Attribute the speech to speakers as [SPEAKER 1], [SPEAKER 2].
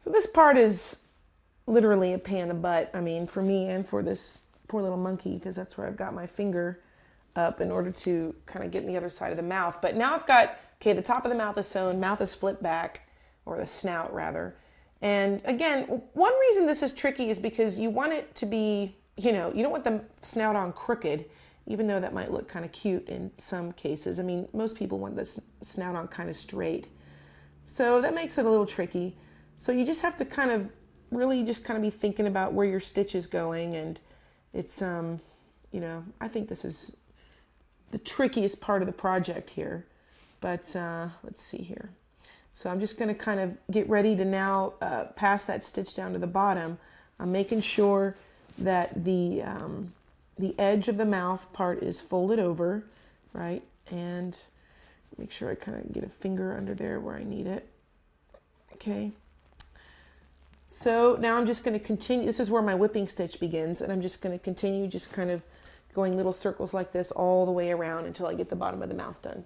[SPEAKER 1] So this part is literally a pain in the butt. I mean, for me and for this poor little monkey, because that's where I've got my finger up in order to kind of get in the other side of the mouth. But now I've got, okay, the top of the mouth is sewn, mouth is flipped back, or the snout rather. And again, one reason this is tricky is because you want it to be, you know, you don't want the snout on crooked, even though that might look kind of cute in some cases. I mean, most people want the snout on kind of straight. So that makes it a little tricky. So you just have to kind of really just kind of be thinking about where your stitch is going. And it's, you know, I think this is the trickiest part of the project here. But let's see here. So I'm just going to kind of get ready to now pass that stitch down to the bottom. I'm making sure that the edge of the mouth part is folded over, right? And make sure I kind of get a finger under there where I need it. Okay. So now I'm just going to continue. This is where my whipping stitch begins, and I'm just going to continue just kind of going little circles like this all the way around until I get the bottom of the mouth done.